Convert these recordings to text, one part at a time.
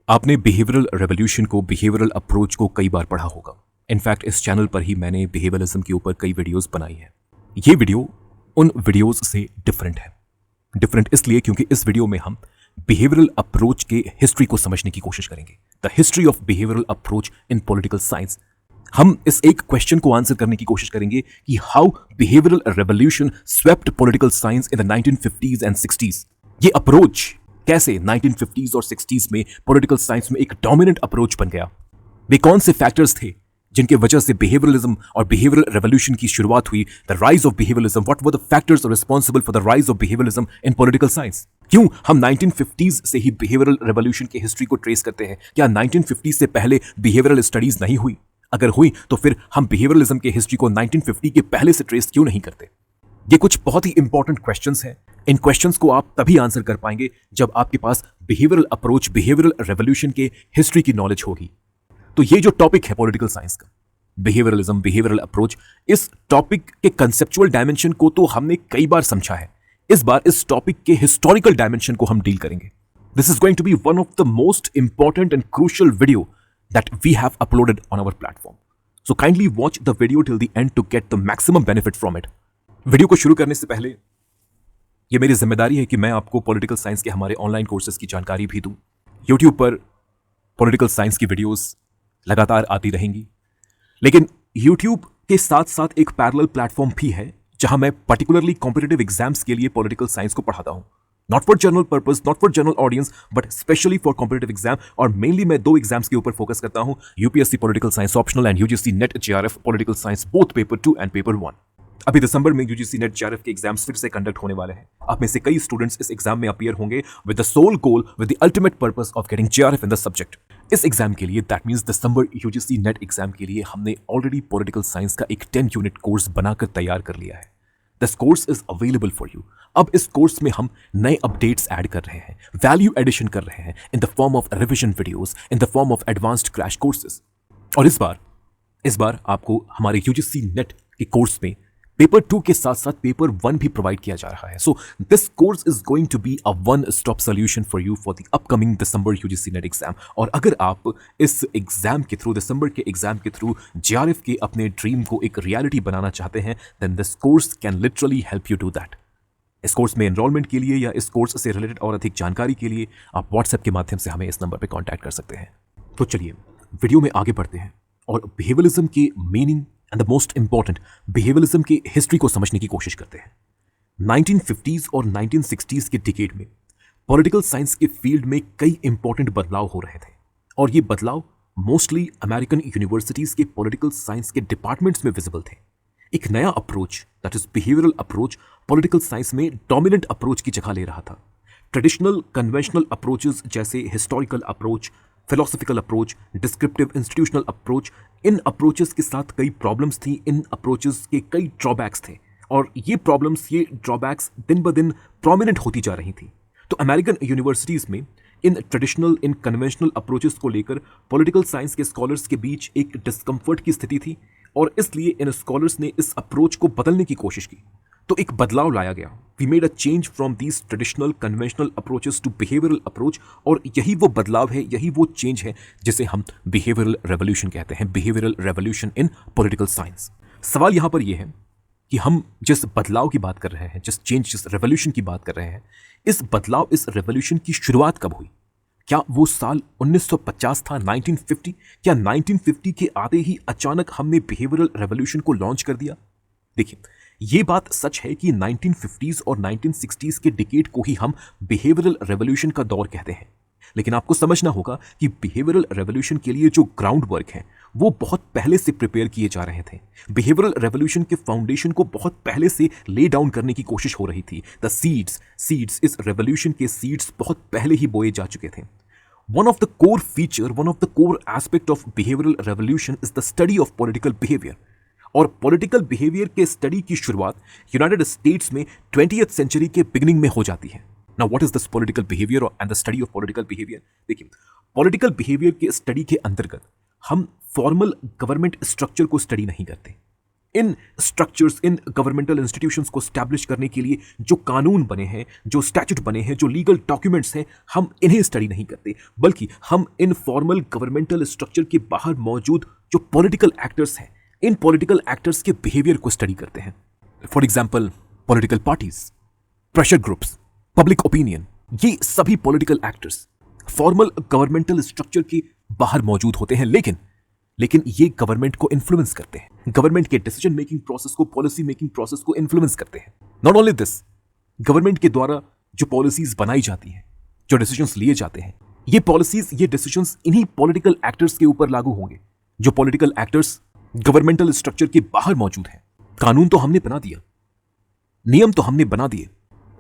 आपने behavioural revolution को, behavioural approach को कई बार पढ़ा होगा। इनफैक्ट इस चैनल पर ही मैंने बिहेवियरलिज्म के ऊपर कई वीडियोस बनाई हैं। ये वीडियो उन वीडियोस से डिफरेंट है। डिफरेंट इसलिए क्योंकि इस वीडियो में हम बिहेवियरल अप्रोच के हिस्ट्री को समझने की कोशिश करेंगे। The history of behavioural approach in political science. हम इस एक क्वेश्चन को आंसर करने की कोशिश करेंगे कि how behavioural revolution swept political science in the 1950s and 60s। ये अप्रोच कैसे 1950s और 60s में पॉलिटिकल साइंस में एक डोमिनेंट अप्रोच बन गया। वे कौन से फैक्टर्स थे जिनके वजह से बिहेवियरलिज्म और बिहेवियरल रेवोल्यूशन की शुरुआत हुई। The rise of behaviourism, what were the factors responsible for the rise of behaviourism in political science. क्यों हम 1950s से ही बिहेवियरल रेवोल्यूशन की हिस्ट्री को ट्रेस करते हैं। क्या 1950 से पहले बिहेवियरल स्टडीज नहीं हुई? अगर हुई तो फिर हम बिहेवियरलिज्म की हिस्ट्री को 1950 के पहले से ट्रेस क्यों नहीं करते? ये कुछ बहुत ही इंपॉर्टेंट क्वेश्चंस हैं। इन क्वेश्चंस को आप तभी आंसर कर पाएंगे जब आपके पास बिहेवियरल अप्रोच, बिहेवियरल रेवोल्यूशन के हिस्ट्री की नॉलेज होगी। तो ये जो टॉपिक है पॉलिटिकल साइंस का, बिहेवियरलिज्म, बिहेवियरल अप्रोच, इस टॉपिक के कंसेप्चुअल डायमेंशन को तो हमने कई बार समझा है। इस बार इस टॉपिक के हिस्टोरिकल डायमेंशन को हम डील करेंगे। This is going to be one of the most important and crucial video that we have uploaded on our platform. So kindly watch the video till the end to get the maximum benefit from it. Video को शुरू करने से पहले ये मेरी जिम्मेदारी है कि मैं आपको पॉलिटिकल साइंस के हमारे ऑनलाइन कोर्सेज की जानकारी भी दूं। YouTube पर पॉलिटिकल साइंस की वीडियोस लगातार आती रहेंगी, लेकिन YouTube के साथ साथ एक पैरेलल प्लेटफॉर्म भी है जहां मैं पर्टिकुलरली कॉम्पिटिटिव एग्जाम्स के लिए पॉलिटिकल साइंस को पढ़ाता हूं। Not for general purpose, not for general audience, but specially for competitive exam. और मेनली मैं दो एग्जाम्स के ऊपर फोकस करता हूं, UPSC political science optional and UGC net JRF political science, both paper 2 and paper 1। अभी दिसंबर में यूजीसी नेट जेआरएफ के एग्जाम्स फिर से कंडक्ट होने वाले हैं। आप में से कई स्टूडेंट्स इस एग्जाम में अपीयर होंगे with the sole goal, with the ultimate purpose of getting JRF in the subject. इस एग्जाम के लिए, that means December UGC NET exam के लिए, हमने ऑलरेडी पॉलिटिकल साइंस का एक 10 यूनिट कोर्स बनाकर तैयार कर लिया है। This course is available for you. अब इस कोर्स में हम नए अपडेट्स ऐड कर रहे हैं, वैल्यू एडिशन कर रहे हैं in the form of revision videos, in the form of advanced crash courses. और इस बार आपको हमारे यूजीसी नेट के कोर्स में पेपर 2 के साथ साथ पेपर 1 भी प्रोवाइड किया जा रहा है। So this course is going to be a one stop solution for you for the upcoming December UGC NET exam. और अगर आप इस एग्जाम के थ्रू, दिसंबर के एग्जाम के थ्रू जेआरएफ के अपने ड्रीम को एक रियलिटी बनाना चाहते हैं, then this course can literally help you do that. इस कोर्स में एनरोलमेंट के लिए या इस कोर्स से रिलेटेड और अधिक जानकारी के लिए आप व्हाट्सएप के माध्यम से हमें इस नंबर पर कॉन्टैक्ट कर सकते हैं। तो चलिए वीडियो में आगे बढ़ते हैं और बिहेवियरलिज्म की meaning and the most important behaviourism की हिस्ट्री को समझने की कोशिश करते हैं। 1950s और 1960s के डिकेड में पॉलिटिकल साइंस के फील्ड में कई इंपॉर्टेंट बदलाव हो रहे थे और ये बदलाव मोस्टली अमेरिकन यूनिवर्सिटीज के पॉलिटिकल साइंस के डिपार्टमेंट्स में विजिबल थे। एक नया approach, that is behavioural approach, political science में डोमिनेंट अप्रोच की जगह ले रहा था। ट्रेडिशनल कन्वेंशनल अप्रोचेस जैसे historical approach, philosophical approach, descriptive institutional approach, इन अप्रोचेस के साथ कई प्रॉब्लम्स थी, इन अप्रोचेस के कई ड्रॉबैक्स थे और ये प्रॉब्लम्स, ये ड्रॉबैक्स दिन ब दिन प्रोमिनेंट होती जा रही थी। तो अमेरिकन यूनिवर्सिटीज़ में in traditional, in conventional approaches को लेकर पॉलिटिकल साइंस के स्कॉलर्स के बीच एक डिस्कम्फर्ट की स्थिति थी और इसलिए इन स्कॉलर्स ने इस अप्रोच को बदलने की कोशिश की। तो एक बदलाव लाया गया। We made a change from these traditional conventional approaches to behavioural approach और यही वो बदलाव है, यही वो चेंज है जिसे हम बिहेवियरल रेवोल्यूशन कहते हैं, behavioural revolution in political science. सवाल यहां पर यह है कि हम जिस बदलाव की बात कर रहे हैं, जिस चेंज, जिस रेवोल्यूशन की बात कर रहे हैं, इस बदलाव, इस रेवोल्यूशन की शुरुआत कब हुई? क्या वो साल 1950 था, 1950? क्या 1950 के आते ही अचानक हमने बिहेवियरल रेवोल्यूशन को लॉन्च कर दिया? देखिए, ये बात सच है कि 1950s और 1960s के डिकेड को ही हम बिहेवियरल रेवोल्यूशन का दौर कहते हैं, लेकिन आपको समझना होगा कि बिहेवियरल रेवोल्यूशन के लिए जो ग्राउंड वर्क है वो बहुत पहले से प्रिपेयर किए जा रहे थे। बिहेवियरल रेवोल्यूशन के फाउंडेशन को बहुत पहले से ले डाउन करने की कोशिश हो रही थी। द सीड्स, इस रेवोल्यूशन के सीड्स बहुत पहले ही बोए जा चुके थे। One of the core feature, one of the core aspect of behavioural revolution is the study of political behaviour. और पॉलिटिकल बिहेवियर के स्टडी की शुरुआत यूनाइटेड स्टेट्स में 20th सेंचुरी के बिगिनिंग में हो जाती है। Now what is this political behaviour and the study of political behaviour? देखिए, पॉलिटिकल बिहेवियर के स्टडी के अंतर्गत हम फॉर्मल गवर्नमेंट स्ट्रक्चर को स्टडी नहीं करते। इन स्ट्रक्चर्स, इन गवर्नमेंटल इंस्टीट्यूशंस को स्टैब्लिश करने के लिए जो कानून बने हैं, जो स्टैट्यूट बने हैं, जो लीगल डॉक्यूमेंट्स हैं, हम इन्हें स्टडी नहीं करते, बल्कि हम इन फॉर्मल गवर्नमेंटल स्ट्रक्चर के बाहर मौजूद जो पॉलिटिकल एक्टर्स हैं, इन पॉलिटिकल एक्टर्स के बिहेवियर को स्टडी करते हैं। For example, political parties, pressure groups, public opinion, ये सभी political actors formal governmental structure के बाहर मौजूद होते हैं, लेकिन ये गवर्नमेंट को इन्फ्लुएंस करते हैं, गवर्नमेंट के डिसीजन मेकिंग प्रोसेस को, पॉलिसी मेकिंग प्रोसेस को इन्फ्लुएंस करते हैं। नॉट ओनली दिस, गवर्नमेंट के द्वारा जो पॉलिसीज बनाई जाती हैं, जो डिसीजंस लिए जाते हैं, ये पॉलिसीज, ये डिसीजंस इन्हीं पॉलिटिकल एक्टर्स के ऊपर लागू होंगे, जो पॉलिटिकल एक्टर्स गवर्नमेंटल स्ट्रक्चर के बाहर मौजूद हैं। कानून तो हमने बना दिया, नियम तो हमने बना दिए,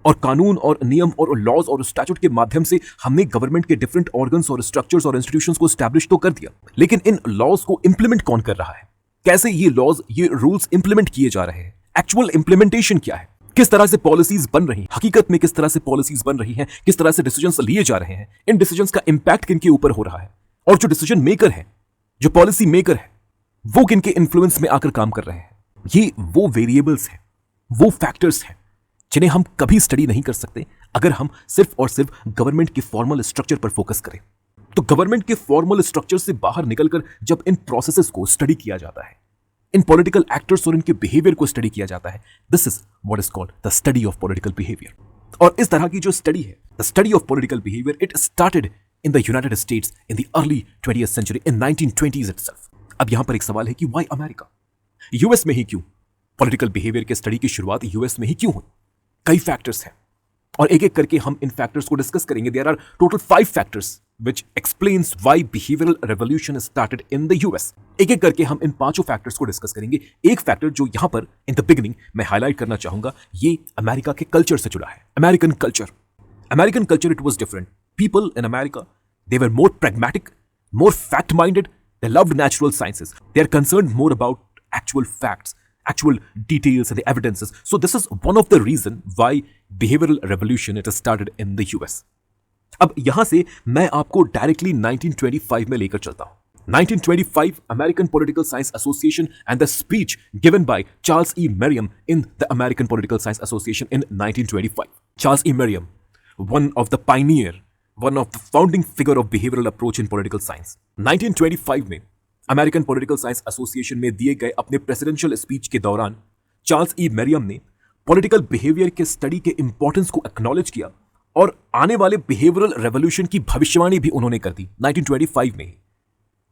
और कानून और नियम और लॉज और स्टैट्यूट के माध्यम से हमने गवर्नमेंट के डिफरेंट ऑर्गन्स और स्ट्रक्चर्स और इंस्टीट्यूशंस को स्टैब्लिश तो कर दिया, लेकिन इन लॉज को इंप्लीमेंट कौन कर रहा है? कैसे ये लॉज, ये रूल्स इंप्लीमेंट किए जा रहे हैं? एक्चुअल इंप्लीमेंटेशन क्या है? किस तरह से पॉलिसीज बन रही, हकीकत में किस तरह से पॉलिसीज बन रही हैं, किस तरह से डिसीजंस लिए जा रहे हैं, इन डिसीजंस का इंपैक्ट किनके ऊपर हो रहा है, और जो डिसीजन मेकर है, जो पॉलिसी मेकर है, वो किनके इन्फ्लुएंस में आकर काम कर रहे हैं? ये वो वेरिएबल्स हैं, वो फैक्टर्स हैं जिन्हें हम कभी स्टडी नहीं कर सकते अगर हम सिर्फ और सिर्फ गवर्नमेंट के फॉर्मल स्ट्रक्चर पर फोकस करें। तो गवर्नमेंट के फॉर्मल स्ट्रक्चर से बाहर निकलकर जब इन प्रोसेसेस को स्टडी किया जाता है, इन पॉलिटिकल एक्टर्स और इनके बिहेवियर को स्टडी किया जाता है, this is what is called the study of political behaviour. और इस तरह की जो स्टडी है, the study of political behaviour, it started in the United States in the early 20th century, in 1920s itself. अब यहां पर एक सवाल है कि व्हाई अमेरिका? यूएस में ही क्यों? पॉलिटिकल बिहेवियर के स्टडी की शुरुआत यूएस में ही क्यों हुई? कई फैक्टर्स हैं और एक एक करके हम इन फैक्टर्स को डिस्कस करेंगे। There are total 5 factors which explains why behavioural revolution started in the US. एक एक करके हम इन पांचों फैक्टर्स को डिस्कस करेंगे। एक फैक्टर जो यहां पर इन द बिगिनिंग मैं हाईलाइट करना चाहूंगा, ये अमेरिका के कल्चर से जुड़ा है। American culture, it was different. People in America, they were more pragmatic, more fact-minded. They loved natural sciences. They are concerned more about actual facts, actual details and the evidences. So this is one of the reason why behavioral revolution it started in the US. अब यहां से मैं आपको directly 1925 में लेकर चलता हूं। 1925 American Political Science Association and the speech given by Charles E. Merriam in the American Political Science Association in 1925. Charles E. Merriam, one of the pioneer, one of the founding figure of behavioral approach in political science. 1925 में American political science association में दिए गए अपने presidential speech के दौरान Charles E Merriam ने political behaviour के study के इंपॉर्टेंस को एक्नॉलेज किया और आने वाले बिहेवियरल रेवोल्यूशन की भविष्यवाणी भी उन्होंने कर दी 1925 में ही।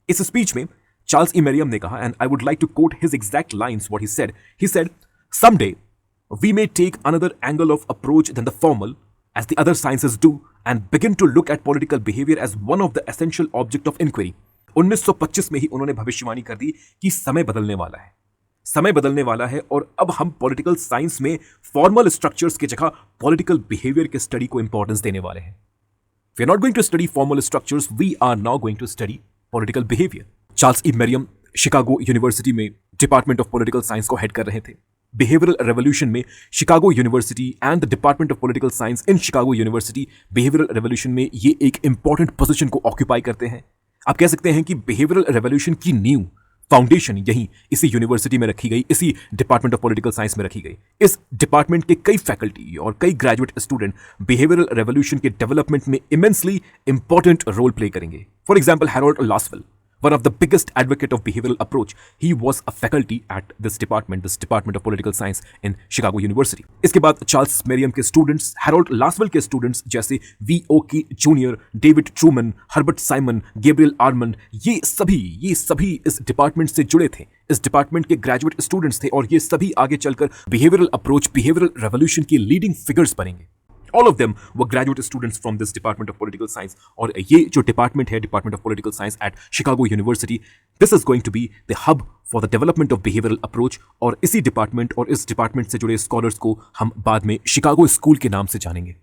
इस स्पीच में चार्ल्स ई मेरियम ने कहा, and I would like to quote his exact lines, what he said, "Someday we may take another angle of approach than the formal, as the other sciences do, and begin to look at political behavior as one of the essential object of inquiry." 1925 में ही उन्होंने भविष्यवाणी कर दी कि समय बदलने वाला है और अब हम पॉलिटिकल साइंस में फॉर्मल स्ट्रक्चर्स की जगह पॉलिटिकल बिहेवियर के स्टडी को इंपॉर्टेंस देने वाले हैं। We are not going to study formal structures, we are now going to study political behaviour. Charles E Merriam Chicago University में डिपार्टमेंट ऑफ पॉलिटिकल साइंस को head कर रहे थे। बिहेवियरल रेवोल्यूशन में Chicago University and the department of political science in Chicago University behavioural revolution में ये एक important position को ऑक्यूपाई करते हैं। आप कह सकते हैं कि बिहेवियरल रेवोल्यूशन की नींव, फाउंडेशन यहीं इसी यूनिवर्सिटी में रखी गई, इसी डिपार्टमेंट ऑफ पॉलिटिकल साइंस में रखी गई। इस डिपार्टमेंट के कई फैकल्टी और कई ग्रेजुएट स्टूडेंट बिहेवियरल रेवोल्यूशन के डेवलपमेंट में इमेंसली इंपॉर्टेंट रोल प्ले करेंगे। For example, Harold Lasswell, one of the biggest advocate of behavioral approach, he was a faculty at this department of political science in Chicago University. इसके बाद Charles मेरियम के students, Harold Lasswell के students जैसे V.O. की junior, David Truman, Herbert Simon, Gabriel Armand, ये सभी इस department से जुड़े थे, इस डिपार्टमेंट के ग्रेजुएट स्टूडेंट्स थे और ये सभी आगे चलकर बिहेवियरल अप्रोच, बिहेवियरल रेवोल्यूशन की लीडिंग फिगर्स बनेंगे। All of them were graduate students from this Department of Political Science. और ये जो डिपार्टमेंट है, Department of Political Science at Chicago University, this is going to be the hub for the development of behavioral approach. और इसी department और इस department से जुड़े स्कॉलर्स को हम बाद में शिकागो स्कूल के नाम से जानेंगे।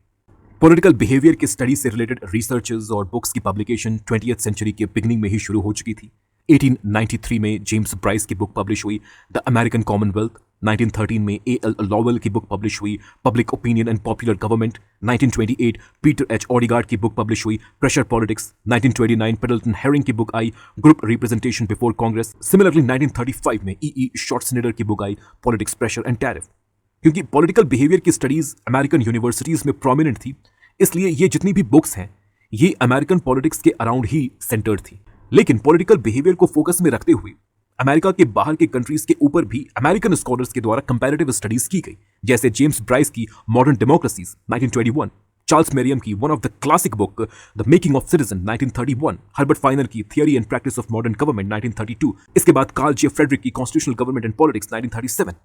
पॉलिटिकल बिहेवियर की स्टडी से रिलेटेड रिसर्चेस और बुक्स की पब्लिकेशन 20th सेंचुरी के बिगनिंग में ही शुरू हो चुकी थी। 1893 में जेम्स ब्राइस की बुक पब्लिश हुई द अमेरिकन कॉमनवेल्थ। 1913 में A.L. लॉवेल की बुक पब्लिश हुई public opinion and popular government. 1928 Peter H Odegard की बुक पब्लिश हुई प्रेशर पॉलिटिक्स। 1929 पेडल्टन हेरिंग की बुक आई group representation before congress. Similarly 1935 में E.E. शॉर्ट्सनेडर की book I politics pressure and tariff. क्योंकि political behaviour की studies American universities में prominent थी, इसलिए ये जितनी भी बुक्स हैं ये अमेरिकन पॉलिटिक्स के अराउंड ही सेंटर्ड थी। लेकिन पॉलिटिकल बिहेवियर को फोकस में रखते हुए अमेरिका के बाहर के कंट्रीज के ऊपर भी अमेरिकन स्कॉलर्स के द्वारा कंपैरेटिव स्टडीज की गई, जैसे जेम्स ब्राइस की मॉडर्न डेमोक्रेसीज 1921, चार्ल्स मेरियम की one of the classic book the making of citizen 1931, Herbert Finer की theory and practice of modern government 1932, इसके बाद कार्ल जे फ्रेडरिक की constitutional government and politics 1937।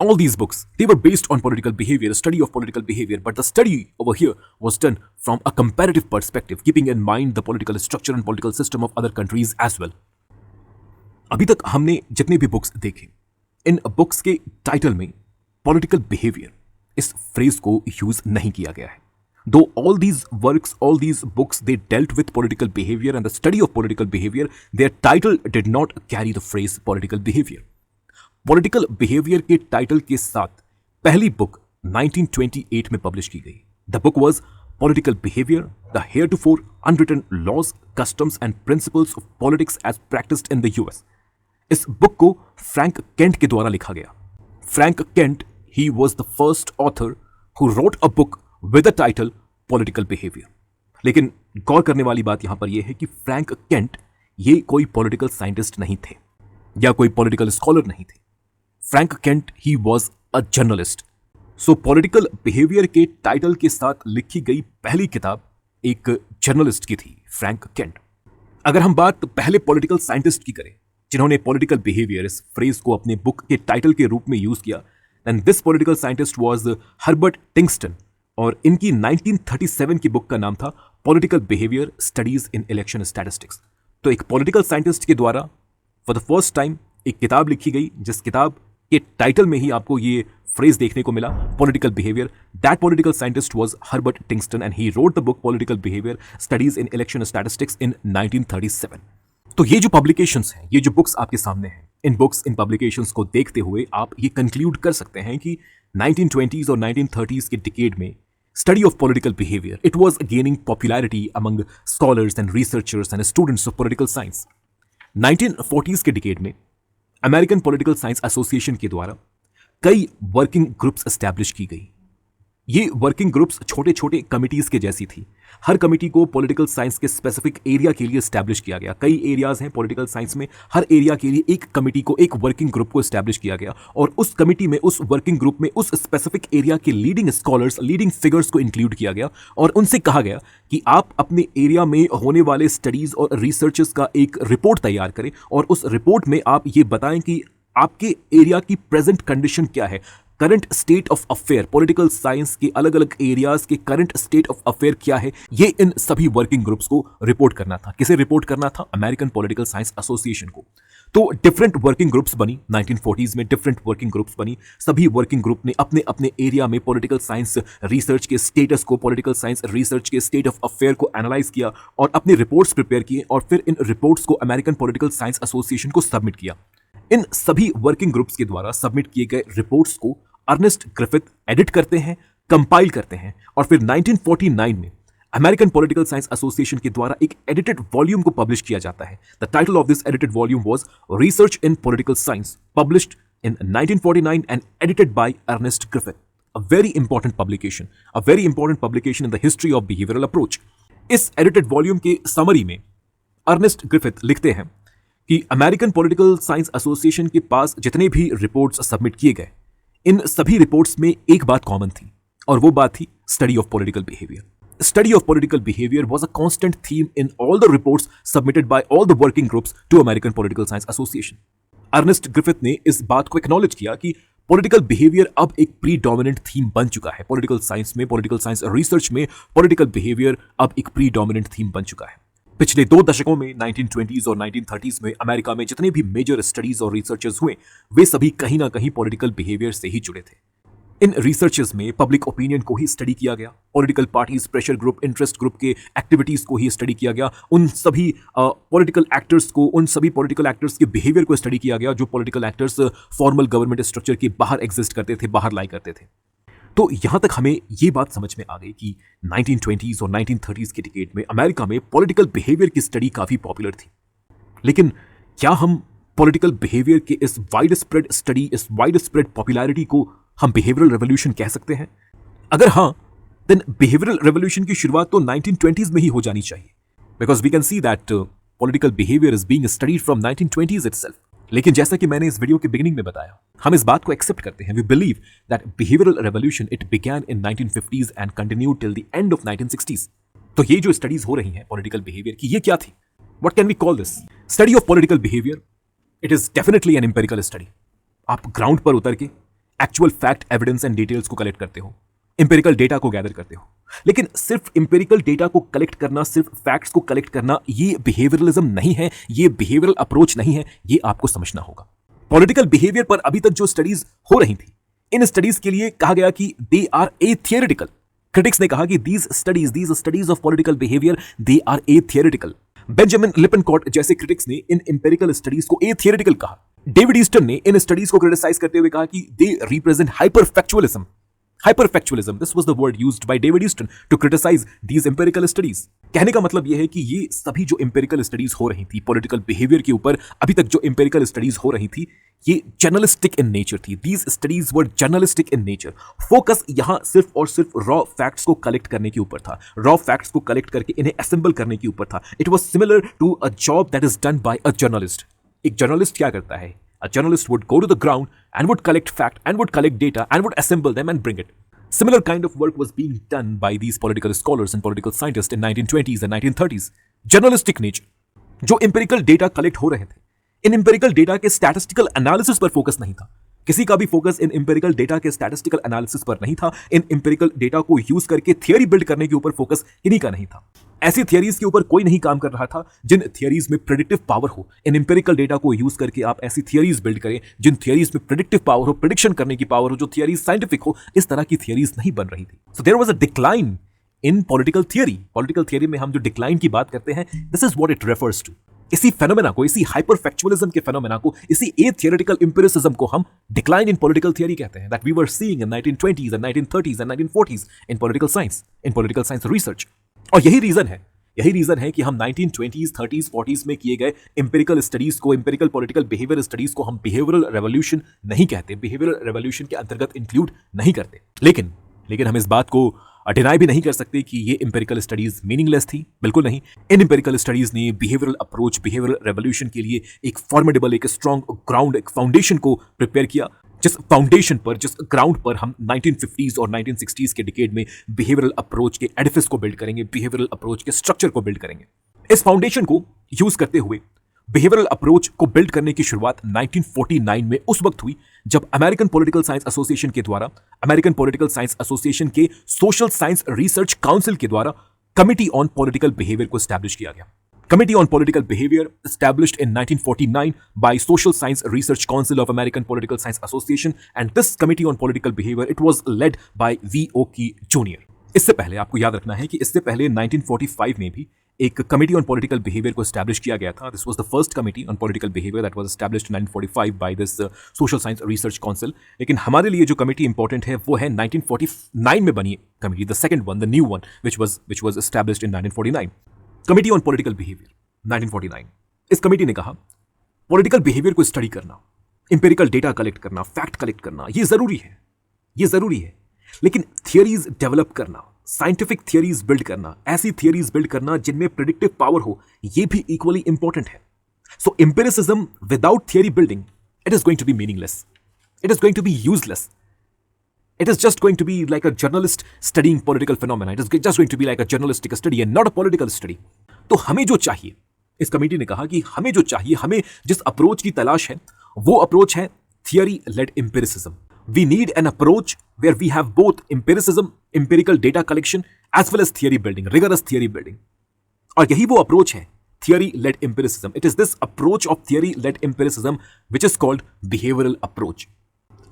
All these books, they were based on political behavior, a study of political behavior, but the study over here was done from a comparative perspective, keeping in mind the political structure and political system of other countries as well. अभी तक हमने जितने भी books देखे, इन books के title में political behaviour इस phrase को यूज नहीं किया गया है। Though all these works, all these books, they dealt with political behavior and the study of political behavior, their title did not carry the phrase political behavior. Political behaviour के title के साथ पहली book 1928 में publish की गई। The book was political behaviour the heretofore unwritten laws customs and principles of politics as practised in the US. इस book को Frank Kent के द्वारा लिखा गया। Frank Kent, he was the first author who wrote a book with the title political behaviour. लेकिन गौर करने वाली बात यहां पर यह है कि फ्रैंक केंट ये कोई पॉलिटिकल साइंटिस्ट नहीं थे या कोई पॉलिटिकल स्कॉलर नहीं थे। Frank Kent, he was a journalist. So political behaviour के टाइटल के साथ लिखी गई पहली किताब एक जर्नलिस्ट की थी, फ्रैंक केंट। अगर हम बात पहले पॉलिटिकल साइंटिस्ट की करें जिन्होंने पॉलिटिकल बिहेवियर इस फ्रेज को अपने बुक के टाइटल के रूप में यूज किया, then this political scientist was Herbert Tingsten और इनकी 1937 की बुक का नाम था political behaviour studies in election statistics. तो एक पॉलिटिकल साइंटिस्ट के द्वारा फॉर द फर्स्ट टाइम एक किताब लिखी गई जिस किताब के टाइटल में ही आपको ये फ्रेज देखने को मिला, political behaviour. That political scientist was Herbert Tingsten and he wrote the book political behaviour studies in election statistics in 1937। तो ये जो पब्लिकेशंस हैं, ये जो बुक्स आपके सामने हैं, इन बुक्स, इन पब्लिकेशंस को देखते हुए आप ये कंक्लूड कर सकते हैं कि 1920s और 1930s के डिकेड में study of political behavior, it was gaining popularity among scholars and researchers and students of political science. 1940s के डिकेड में अमेरिकन पॉलिटिकल साइंस एसोसिएशन के द्वारा कई वर्किंग ग्रुप्स एस्टैब्लिश की गई। ये वर्किंग ग्रुप्स छोटे छोटे कमिटीज के जैसी थी। हर कमिटी को पॉलिटिकल साइंस के स्पेसिफिक एरिया के लिए एस्टैब्लिश किया गया। कई एरियाज हैं पॉलिटिकल साइंस में, हर एरिया के लिए एक कमिटी को, एक वर्किंग ग्रुप को एस्टैब्लिश किया गया और उस कमिटी में, उस वर्किंग ग्रुप में उस स्पेसिफिक एरिया के लीडिंग स्कॉलर्स, लीडिंग फिगर्स को इंक्लूड किया गया और उनसे कहा गया कि आप अपने एरिया में होने वाले स्टडीज और रिसर्चेस का एक रिपोर्ट तैयार करें और उस रिपोर्ट में आप ये बताएं कि आपके एरिया की प्रेजेंट कंडीशन क्या है, current state of affair, political science के अलग अलग एरियाज के करंट स्टेट ऑफ अफेयर क्या है, ये इन सभी वर्किंग ग्रुप्स को रिपोर्ट करना था। किसे रिपोर्ट करना था? अमेरिकन पॉलिटिकल साइंस एसोसिएशन को। तो डिफरेंट वर्किंग ग्रुप्स बनी 1940s में, डिफरेंट वर्किंग ग्रुप्स बनी। सभी वर्किंग ग्रुप ने अपने अपने एरिया में पॉलिटिकल साइंस रिसर्च के स्टेटस को, पॉलिटिकल साइंस रिसर्च के स्टेट ऑफ अफेयर को एनालाइज किया और अपने रिपोर्ट्स प्रिपेयर किए और फिर इन रिपोर्ट्स को अमेरिकन पॉलिटिकल साइंस एसोसिएशन को सबमिट किया। इन सभी वर्किंग ग्रुप्स के द्वारा सबमिट किए गए रिपोर्ट्स को अर्नेस्ट ग्रिफिथ एडिट करते हैं, कंपाइल करते हैं और फिर 1949 में अमेरिकन पॉलिटिकल साइंस एसोसिएशन के द्वारा एक एडिटेड वॉल्यूम को पब्लिश किया जाता है। The title of this edited volume was research in political science, published in 1949 and edited by Ernest Griffith. A very important publication, a very important publication in the history of behavioural approach. इस edited volume के summary में Ernest Griffith लिखते हैं कि American political science association के पास जितने भी reports submit किए गए, इन सभी रिपोर्ट्स में एक बात कॉमन थी और वो बात थी study of political behaviour. Study of political behavior was a constant theme in all the reports submitted by all the working groups to American Political Science Association. Ernest Griffith ने इस बात को एक्नॉलेज किया कि पॉलिटिकल बिहेवियर अब एक predominant theme बन चुका है। पॉलिटिकल साइंस में, पॉलिटिकल साइंस रिसर्च में पॉलिटिकल बिहेवियर अब एक प्रीडोमिनेंट थीम बन चुका है। पिछले 2 दशकों में 1920s और 1930s में अमेरिका में जितने भी मेजर स्टडीज और रिसर्चेस हुए, वे सभी कहीं ना कहीं पॉलिटिकल बिहेवियर से ही जुड़े थे। इन रिसर्चेस में पब्लिक ओपिनियन को ही स्टडी किया गया, political parties, pressure group, interest group के एक्टिविटीज को ही स्टडी किया गया, उन सभी पॉलिटिकल एक्टर्स को, उन सभी पॉलिटिकल एक्टर्स के बिहेवियर को स्टडी किया गया जो political actors formal government structure के बाहर एग्जिस्ट करते थे, बाहर लाई करते थे। तो यहां तक हमें ये बात समझ में आ गई कि 1920s और 1930s के डिकेड में अमेरिका में पॉलिटिकल बिहेवियर की स्टडी काफी पॉपुलर थी। लेकिन क्या हम पॉलिटिकल बिहेवियर के इस वाइड स्प्रेड स्टडी, इस वाइड स्प्रेड पॉपुलैरिटी को हम बिहेवियरल रेवोल्यूशन कह सकते हैं? अगर हां, देन बिहेवियरल रेवोल्यूशन की शुरुआत तो 1920s में ही हो जानी चाहिए, because we can see that political behaviour is being studied from 1920s itself. लेकिन जैसा कि मैंने इस वीडियो के बिगिनिंग में बताया, हम इस बात को एक्सेप्ट करते हैं, we believe that behavioural revolution it began in 1950s and continued till the end of 1960s। तो ये जो स्टडीज हो रही हैं पॉलिटिकल बिहेवियर की, ये क्या थी? What can we call this? Study of political behaviour, it is definitely an empirical study. आप ग्राउंड पर उतर के actual fact, evidence and details को कलेक्ट करते हो, इंपेरिकल डेटा को गैदर करते हो। लेकिन सिर्फ इंपेरिकल डेटा को कलेक्ट करना, सिर्फ फैक्ट्स को कलेक्ट करना, ये बिहेवियरलिज्म नहीं है, ये बिहेवियरल अप्रोच नहीं है, ये आपको समझना होगा। पॉलिटिकल बिहेवियर पर अभी तक जो स्टडीज हो रही थी, इन स्टडीज के लिए कहा गया कि they are atheoretical. Critics ने कहा कि these studies of political behaviour they are atheoretical. Benjamin Lippincott जैसे क्रिटिक्स ने इन इंपेरिकल स्टडीज को ए थियोरेटिकल कहा। डेविड ईस्टन ने इन स्टडीज को क्रिटिसाइज करते हुए कहा कि they represent hyperfactualism. Hyperfactualism, this was the word used by David Easton to criticize these empirical studies. कहने का मतलब यह है कि ये सभी जो empirical studies हो रही थी पॉलिटिकल बिहेवियर के ऊपर, अभी तक जो empirical studies हो रही थी, ये journalistic in nature थी। These studies were journalistic in nature. Focus यहाँ सिर्फ और सिर्फ रॉ फैक्ट्स को कलेक्ट करने के ऊपर था, रॉ फैक्ट्स को कलेक्ट करके इन्हें असेंबल करने के ऊपर था। It was similar to a job that is done by a journalist. एक जर्नलिस्ट क्या करता है? A journalist would go to the ground and would collect fact and would collect data and would assemble them and bring it. Similar kind of work was being done by these political scholars and political scientists in 1920s and 1930s. Journalistic nature. जो empirical data collect हो रहे थे, इन empirical data के statistical analysis पर focus नहीं था। किसी का भी फोकस इन empirical data के statistical analysis पर नहीं था। इन empirical data को यूज करके थियरी बिल्ड करने के ऊपर फोकस इन्हीं का नहीं था। ऐसी थियरीज के ऊपर कोई नहीं काम कर रहा था जिन थियरीज में प्रेडिक्टिव पावर हो। इन इंपेरिकल डेटा को यूज करके आप ऐसी थियरीज बिल्ड करें जिन थियरीज में प्रेडिक्टिव पावर हो, प्रेडिक्शन करने की पावर हो, जो थियरीज साइंटिफिक हो। इस तरह की थियरीज नहीं बन रही थी। So there was a decline in political theory. Political theory में हम जो डिक्लाइन की बात करते हैं, this is what it refers to. इसी फेनोमेना को, इसी हाइपरफैक्चुअलिज्म के फेनोमेना को, इसी ए थियोरेटिकल एम्पिरिसिज्म को हम डिक्लाइन इन पॉलिटिकल थियरी कहते हैं, that we were seeing in 1920s and 1930s and 1940s in political science research. और यही रीजन है कि हम 1920s, 30s, 40s में किए गए इंपेरिकल स्टडीज को, इंपेरिकल पॉलिटिकल बिहेवियर स्टडीज को हम बिहेवियरल रेवोल्यूशन नहीं कहते, बिहेवियरल रेवोल्यूशन के अंतर्गत इंक्लूड नहीं करते। लेकिन हम इस बात को डिनाई भी नहीं कर सकते कि ये इंपेरिकल स्टडीज मीनिंगलेस थी। बिल्कुल नहीं। इन इंपेरिकल स्टडीज ने बिहेवियरल अप्रोच, बिहेवियरल रेवोल्यूशन के लिए एक फॉर्मिडेबल, एक स्ट्रॉन्ग ग्राउंड, एक फाउंडेशन को प्रिपेयर किया, जिस फाउंडेशन पर, जिस ग्राउंड पर हम 1950s और 1960s के डिकेड में बिहेवियरल अप्रोच के एडिफिस को बिल्ड करेंगे, बिहेवियरल अप्रोच के स्ट्रक्चर को बिल्ड करेंगे। इस फाउंडेशन को यूज करते हुए बिहेवियरल अप्रोच को बिल्ड करने की शुरुआत 1949 में उस वक्त हुई जब अमेरिकन पॉलिटिकल साइंस एसोसिएशन के द्वारा, अमेरिकन पॉलिटिकल साइंस एसोसिएशन के सोशल साइंस रिसर्च काउंसिल के द्वारा कमिटी ऑन पॉलिटिकल बिहेवियर को एस्टैब्लिश किया गया। Committee on Political Behavior, established in 1949 by Social Science Research Council of American Political Science Association, and this Committee on Political Behavior, it was led by V. Oki Jr. इससे पहले आपको याद रखना है कि इससे पहले 1945 में भी एक कमिटी ऑन पॉलिटिकल बिहेवियर को एस्टैब्लिश किया गया था। This was the first committee on political behaviour that was established in 1945 by this social science research council. लेकिन हमारे लिए जो कमिटी इंपॉर्टेंट है वो है 1949 में बनी committee, the second one, the new one, which was established in 1949. Committee on political behaviour 1949। इस कमेटी ने कहा पॉलिटिकल बिहेवियर को स्टडी करना, इंपेरिकल डेटा कलेक्ट करना, फैक्ट कलेक्ट करना, ये जरूरी है। लेकिन थियरीज डेवलप करना, साइंटिफिक थियरीज बिल्ड करना, ऐसी थियरीज बिल्ड करना जिनमें प्रेडिक्टिव पावर हो, ये भी इक्वली इंपॉर्टेंट है। So empiricism without theory building, it is going to be meaningless, it is going to be useless, it is just going to be like a journalist studying political phenomena. It is just going to be like a journalistic study and not a political study. तो हमें जो चाहिए, इस committee ने कहा कि हमें जो चाहिए, हमें जिस अप्रोच की तलाश है, वो अप्रोच है theory led empiricism. We need an approach where we have both empiricism, empirical data collection, as well as theory building, rigorous theory building. और यही वो अप्रोच है, theory led empiricism. It is this approach of theory led empiricism which is called behavioral approach.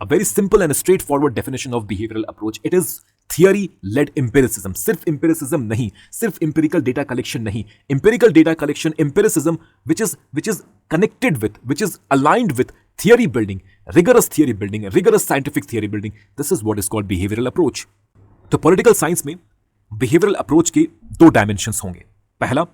a very simple and straightforward definition of behavioral approach. It is theory led empiricism. सिर्फ empiricism नहीं, सिर्फ empirical data collection नहीं, empirical data collection, empiricism which is connected with, which is aligned with theory building, rigorous theory building, rigorous scientific theory building. This is what is called behavioral approach. तो political science में behavioural approach के दो dimensions होंगे. पहला,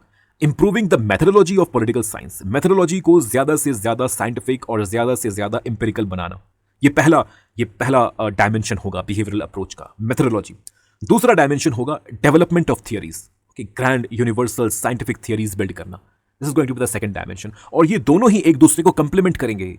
improving the methodology of political science. Methodology को ज्यादा से ज्यादा साइंटिफिक और ज्यादा से ज्यादा इंपेरिकल बनाना. ये पहला डायमेंशन होगा बिहेवियरल अप्रोच का, मेथोडोलॉजी. दूसरा डायमेंशन होगा development of theories, grand universal scientific theories build करना. This is going to be the second dimension. और ये दोनों ही एक दूसरे को कंप्लीमेंट करेंगे.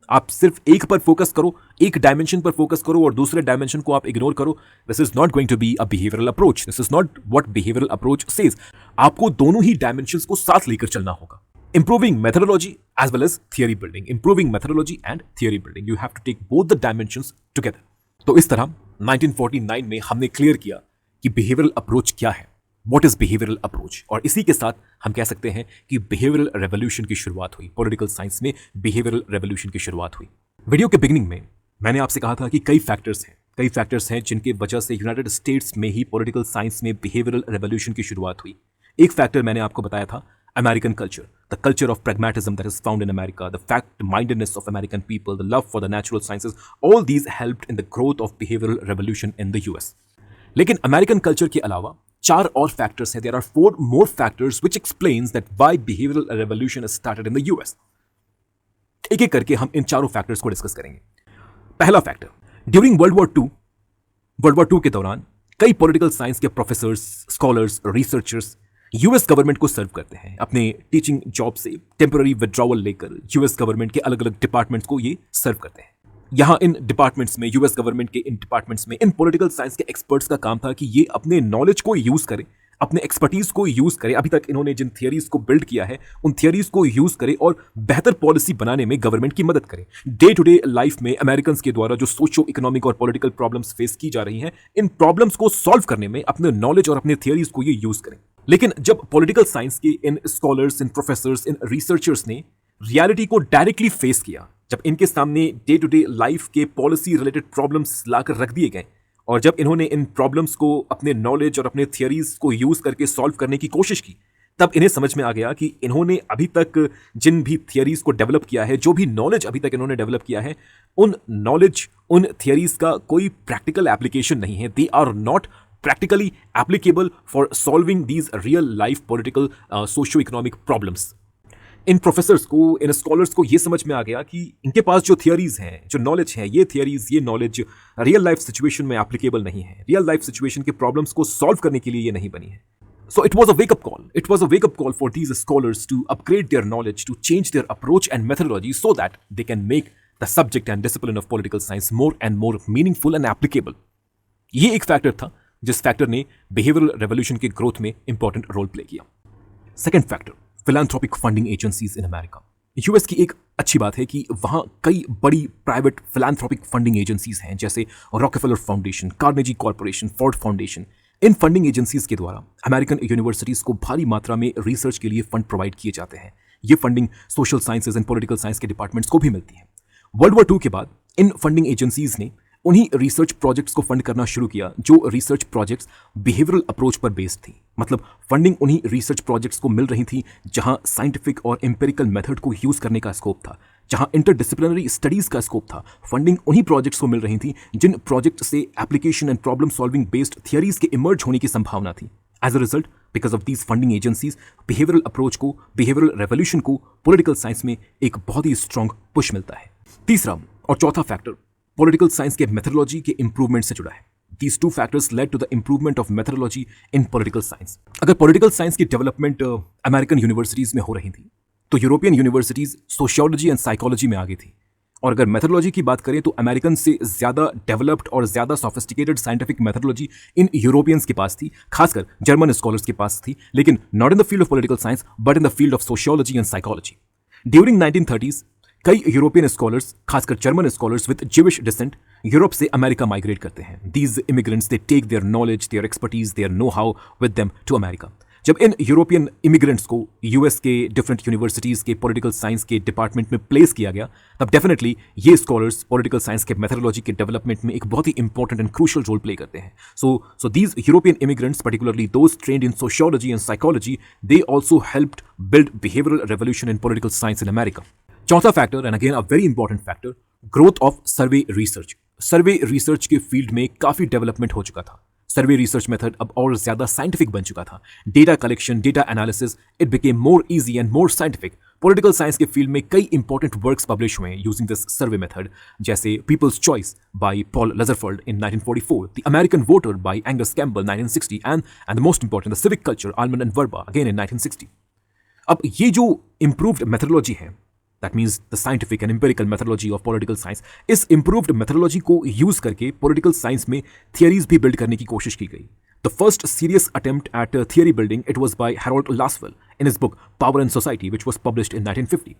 आप सिर्फ एक पर फोकस करो, एक डायमेंशन पर फोकस करो और दूसरे डायमेंशन को आप इग्नोर करो. This is not going to be a behavioural approach. This is not what behavioural approach says. आपको दोनों ही डायमेंशंस को साथ लेकर चलना होगा. Improving methodology as well as theory building. Improving methodology and theory building. You have to take both the dimensions together. तो इस तरह 1949 में हमने क्लियर किया कि बिहेवियरल अप्रोच क्या है, व्हाट इज बिहेवियरल अप्रोच. और इसी के साथ हम कह सकते हैं कि बिहेवियरल रेवोल्यूशन की शुरुआत हुई. पॉलिटिकल साइंस में बिहेवियरल रेवोल्यूशन की शुरुआत हुई. वीडियो के बिगिनिंग में मैंने आपसे कहा था कि कई फैक्टर्स हैं जिनकी वजह से यूनाइटेड स्टेट्स में ही पॉलिटिकल साइंस में बिहेवियरल रेवोल्यूशन की शुरुआत हुई. एक फैक्टर मैंने आपको बताया था, American culture, the culture of pragmatism that is found in America, the fact-mindedness of American people, the love for the natural sciences, all these helped in the growth of behavioral revolution in the US. लेकिन American culture के अलावा 4 और factors हैं. There are 4 more factors which explains that why behavioral revolution has started in the US. एक एक करके हम इन चारों फैक्टर्स को डिस्कस करेंगे. पहला फैक्टर, ड्यूरिंग वर्ल्ड वॉर 2 के दौरान कई पॉलिटिकल साइंस के professors, scholars, researchers US government को सर्व करते हैं. अपने टीचिंग जॉब से टेम्पररी विड्रॉवल लेकर यूएस गवर्नमेंट के अलग अलग डिपार्टमेंट्स को ये सर्व करते हैं. यहां इन डिपार्टमेंट्स में, यूएस गवर्नमेंट के इन डिपार्टमेंट्स में, इन पॉलिटिकल साइंस के एक्सपर्ट्स का काम था कि ये अपने नॉलेज को यूज करें, अपने एक्सपर्टीज को यूज करें. अभी तक इन्होंने जिन थियरीज को बिल्ड किया है उन थियरीज को यूज करें और बेहतर पॉलिसी बनाने में गवर्नमेंट की मदद करें. डे टू डे लाइफ में अमेरिकन के द्वारा जो सोशो इकोनॉमिक और पॉलिटिकल प्रॉब्लम्स फेस की जा रही हैं, इन प्रॉब्लम्स को सॉल्व करने में अपने नॉलेज और अपने थियरीज को ये यूज करें. लेकिन जब पॉलिटिकल साइंस के इन स्कॉलर्स, इन प्रोफेसर्स, इन रिसर्चर्स ने रियलिटी को डायरेक्टली फेस किया, जब इनके सामने डे टू डे लाइफ के पॉलिसी रिलेटेड प्रॉब्लम्स लाकर रख दिए गए और जब इन्होंने इन प्रॉब्लम्स को अपने नॉलेज और अपने थियरीज को यूज करके सॉल्व करने की कोशिश की, तब इन्हें समझ में आ गया कि इन्होंने अभी तक जिन भी थियरीज को डेवलप किया है, जो भी नॉलेज अभी तक इन्होंने डेवलप किया है, उन नॉलेज, उन थियरीज का कोई प्रैक्टिकल एप्लीकेशन नहीं है. They are not practically applicable for solving these real life political socio-economic problems. In professors को, इन स्कॉलर्स को ये समझ में आ गया कि इनके पास जो थियरीज हैं, जो नॉलेज है, ये थियरीज, ये नॉलेज रियल लाइफ सिचुएशन में एप्लीकेबल नहीं है. रियल लाइफ सिचुएशन के प्रॉब्लम्स को सॉल्व करने के लिए ये नहीं बनी है. So it was a wake-up call. It was a wake-up call for these scholars to upgrade their knowledge, to change their approach and methodology so that they can make the subject and discipline of political science more and more meaningful and applicable. ये एक factor था जिस factor ने behavioural revolution के growth में important role play किया. Second factor, philanthropic funding agencies in America. US की एक अच्छी बात है कि वहां कई बड़ी प्राइवेट फिलैंथ्रोपिक फंडिंग एजेंसीज हैं, जैसे Rockefeller Foundation, Carnegie Corporation, Ford Foundation. इन फंडिंग एजेंसीज के द्वारा अमेरिकन यूनिवर्सिटीज को भारी मात्रा में रिसर्च के लिए फंड प्रोवाइड किए जाते हैं. ये funding social sciences and political science के डिपार्टमेंट्स को भी मिलती है. वर्ल्ड वॉर 2 के बाद इन फंडिंग एजेंसीज ने उन्हीं रिसर्च प्रोजेक्ट्स को फंड करना शुरू किया जो रिसर्च प्रोजेक्ट्स बिहेवियरल अप्रोच पर बेस्ड थी. मतलब फंडिंग उन्हीं रिसर्च प्रोजेक्ट्स को मिल रही थी जहां साइंटिफिक और एम्पिरिकल मेथड को यूज करने का स्कोप था, जहां इंटरडिसिप्लिनरी स्टडीज का स्कोप था. फंडिंग उन्हीं प्रोजेक्ट्स को मिल रही थी जिन प्रोजेक्ट से application and problem solving based theories के इमर्ज होने की संभावना थी. As a result, because of these funding agencies, behavioural approach को, बिहेवियरल रेवोल्यूशन को पॉलिटिकल साइंस में एक बहुत ही स्ट्रॉन्ग पुश मिलता है. तीसरा और चौथा फैक्टर पॉलिटिकल साइंस के मेथोडोलॉजी के इंप्रूवमेंट से जुड़ा है. These two factors led to the improvement of methodology in political science. अगर पॉलिटिकल साइंस की डेवलपमेंट अमेरिकन यूनिवर्सिटीज में हो रही थी तो European universities sociology and psychology में आगे थी. और अगर मेथोडोलॉजी की बात करें तो अमेरिकन से ज्यादा डेवलप्ड और ज्यादा सोफिस्टिकेटेड साइंटिफिक मेथोडोलॉजी इन यूरोपियंस के पास थी, खासकर जर्मन स्कॉलर्स के पास थी, लेकिन not in the field of political science but in the field of sociology and psychology. During 1930s कई यूरोपियन स्कॉलर्स, खासकर German scholars with Jewish descent, Europe से अमेरिका माइग्रेट करते हैं. These immigrants they take their knowledge, their expertise, their know how with them to America. जब इन European immigrants को US के different universities के पॉलिटिकल साइंस के डिपार्टमेंट में प्लेस किया गया, तब डेफिनेटली ये स्कॉलर्स पॉलिटिकल साइंस के मेथोडोलॉजी के डेवलपमेंट में एक बहुत ही important and crucial role play करते हैं. So these European immigrants, particularly those trained in sociology and psychology, they also helped build behavioural revolution in political science in America. चौथा factor, and again a very important factor, growth of survey research. Survey research के field में काफ़ी development हो चुका था. सर्वे research method अब और ज्यादा साइंटिफिक बन चुका था. Data collection, data analysis, it became more easy and more scientific. Political science के फील्ड में कई इंपॉर्टेंट वर्क्स पब्लिश हुए यूजिंग दिस सर्वे मेथड, जैसे people's choice by Paul Lazarsfeld in 1944, the American voter by Angus Campbell 1960, and the most important the civic culture Almond and Verba again in 1960. अब ये जो improved methodology है, that means the scientific and empirical methodology of political science, इस improved methodology को use करके political science में theories भी build करने की कोशिश की गई. The first serious attempt at theory building, it was by Harold Lasswell in his book Power and Society, which was published in 1950.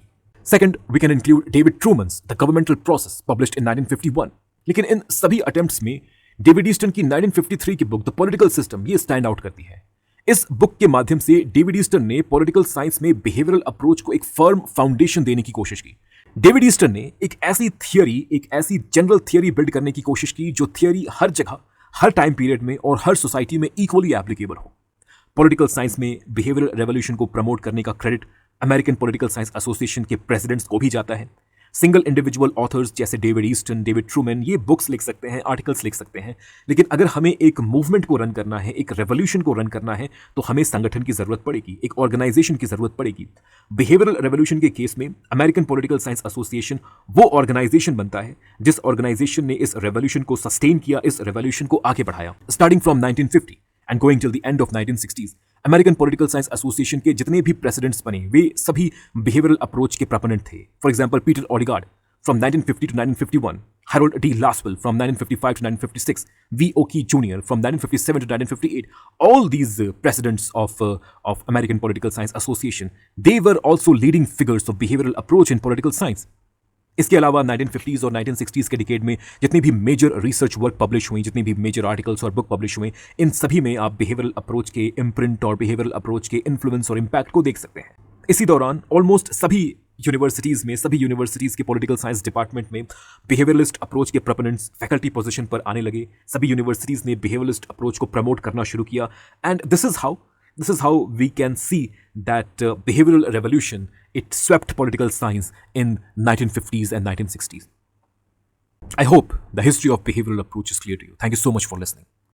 Second, we can include David Truman's The Governmental Process, published in 1951. लेकिन इन सभी attempts में David Easton की 1953 की book the political system ये stand out करती है. इस book के माध्यम से डेविड ईस्टन ने पॉलिटिकल साइंस में बिहेवियरल अप्रोच को एक फर्म फाउंडेशन देने की कोशिश की. डेविड ईस्टन ने एक ऐसी थियरी, एक ऐसी जनरल थियरी बिल्ड करने की कोशिश की जो थियरी हर जगह, हर टाइम पीरियड में और हर सोसाइटी में इक्वली एप्लीकेबल हो. पॉलिटिकल साइंस में बिहेवियरल रेवोल्यूशन को प्रमोट करने का credit American political science association के प्रेसिडेंट्स को भी जाता है. सिंगल इंडिविजुअल ऑथर्स जैसे डेविड ईस्टन, डेविड ट्रूमैन, ये बुक्स लिख सकते हैं, आर्टिकल्स लिख सकते हैं, लेकिन अगर हमें एक मूवमेंट को रन करना है, एक रेवोल्यूशन को रन करना है, तो हमें संगठन की जरूरत पड़ेगी, एक ऑर्गेनाइजेशन की जरूरत पड़ेगी. बिहेवियरल रेवोल्यूशन के केस में अमेरिकन पॉलिटिकल साइंस एसोसिएशन वो ऑर्गेनाइजेशन बनता है जिस ऑर्गेनाइजेशन ने इस रेवोल्यूशन को सस्टेन किया, इस रेवोल्यूशन को आगे बढ़ाया. Starting from 1950 and going till the end of 1960s, American political science association के जितने भी प्रेसिडेंट्स बने, वे सभी बिहेवियरल अप्रोच के प्रोपोनेंट थे. For example, Peter Odegaard from 1950 to 1951, Harold D. Lasswell from 1955 to 1956, V. Oki Jr. from 1957 to 1958. All these presidents of American Political Science Association, they were also leading figures of behavioral approach in political science. इसके अलावा 1950s और 1960s के decade में जितनी भी major research work publish हुई, जितनी भी मेजर आर्टिकल्स और बुक पब्लिश हुए, इन सभी में आप बिहेवियरल अप्रोच के इम्प्रिंट और बिहेवियरल अप्रोच के इन्फ्लुएंस और इम्पैक्ट को देख सकते हैं. इसी दौरान ऑलमोस्ट सभी यूनिवर्सिटीज़ के पॉलिटिकल साइंस डिपार्टमेंट में बिहेवियरलिस्ट अप्रोच के प्रोपोनेंट्स फैकल्टी पोजीशन पर आने लगे. सभी यूनिवर्सिटीज़ ने बिहेवियरलिस्ट अप्रोच को प्रमोट करना शुरू किया. And this is how we can see that behavioural revolution, it swept political science in 1950s and 1960s. I hope the history of behavioral approach is clear to you. Thank you so much for listening.